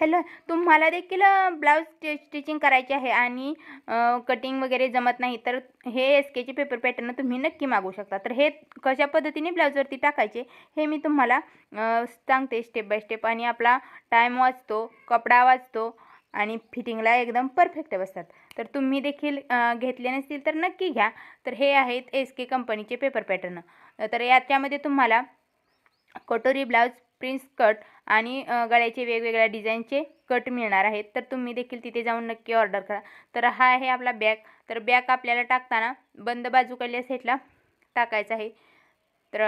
Hello, तुम्हाला देखील blouse stitching करायची आहे आणि कटिंग वगैरे जमत नाही, तर हे एस-केचे पेपर पॅटर्न तुम्ही नक्की मागवू शकता. तर हे कशा पद्धतीने ब्लाऊजवरती टाकायचे हे मी तुम्हाला सांगते स्टेप बाय स्टेप. आणि आपला टाईम वाचतो, कपडा वाचतो आणि फिटिंगला एकदम परफेक्ट बसतात. तर तुम्ही देखील घेतले नसतील तर नक्की घ्या. तर हे आहेत एस-के कंपनीचे पेपर पॅटर्न. तर याच्यामध्ये तुम्हाला कटोरी ब्लाऊज, प्रिन्स कट आणि गळ्याचे वेगवेगळ्या डिझाईनचे कट मिळणार आहेत. तर तुम्ही देखील तिथे जाऊन नक्की ऑर्डर करा. तर हा आहे आपला बॅक. तर बॅक आपल्याला टाकताना बंद बाजूकडल्या साईडला टाकायचा आहे. तर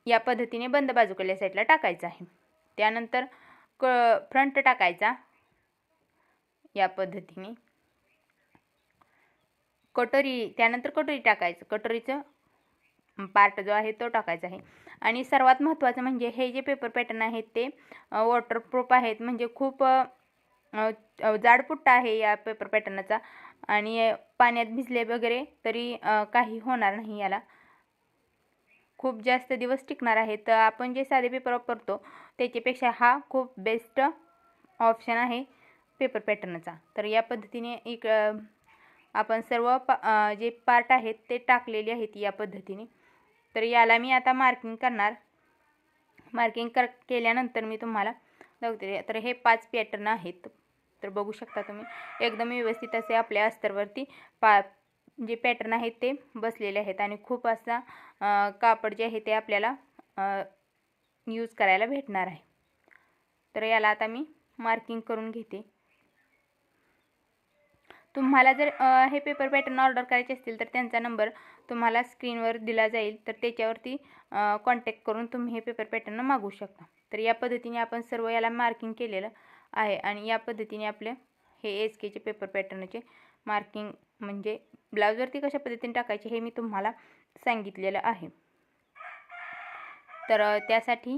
या पद्धतीने बंद बाजूकडल्या साईडला टाकायचं आहे. त्यानंतर फ्रंट टाकायचा या पद्धतीने. त्यानंतर कटोरी टाकायचं. कटोरीचं पार्ट जो आहे तो टाकायचा आहे. आणि सर्वात महत्त्वाचं म्हणजे हे जे पेपर पॅटर्न आहेत ते वॉटरप्रूफ आहेत. म्हणजे खूप जाडपुट्टा आहे या पेपर पॅटर्नचा. आणि पाण्यात भिजले वगैरे तरी काही होणार नाही याला. खूप जास्त दिवस टिकणार आहे. तर आपण जे साधे पेपर वापरतो त्याच्यापेक्षा हा खूप बेस्ट ऑप्शन आहे पेपर पॅटर्नचा. तर या पद्धतीने आपण सर्व जे पार्ट आहेत ते टाकलेले आहेत या पद्धतीने. तर याला मी आता मार्किंग करणार. मार्किंग केल्यानंतर मी तुम्हाला दाखवते. तर हे 5 पॅटर्न आहेत. तर बघू शकता तुम्ही एकदम व्यवस्थित असे आपल्या अस्तरवरती जे पॅटर्न आहेत ते बसलेले आहेत. आणि खूप असा कापड जे आहे ते आपल्याला यूज करायला भेटणार आहे. तर याला आता मी मार्किंग करून घेते. तुम्हाला जर हे पेपर पॅटर्न ऑर्डर करायचे असतील तर त्यांचा नंबर तुम्हाला स्क्रीनवर दिला जाईल. तर त्याच्यावरती कॉन्टॅक्ट करून तुम्ही हे पेपर पॅटर्न मागवू शकता. तर या पद्धतीने आपण सर्व याला मार्किंग केलेलं आहे. आणि या पद्धतीने आपले हे एस-केचे पेपर पॅटर्नचे मार्किंग म्हणजे ब्लाऊजवरती कशा पद्धतीने टाकायचे हे मी तुम्हाला सांगितलेलं आहे. तर त्यासाठी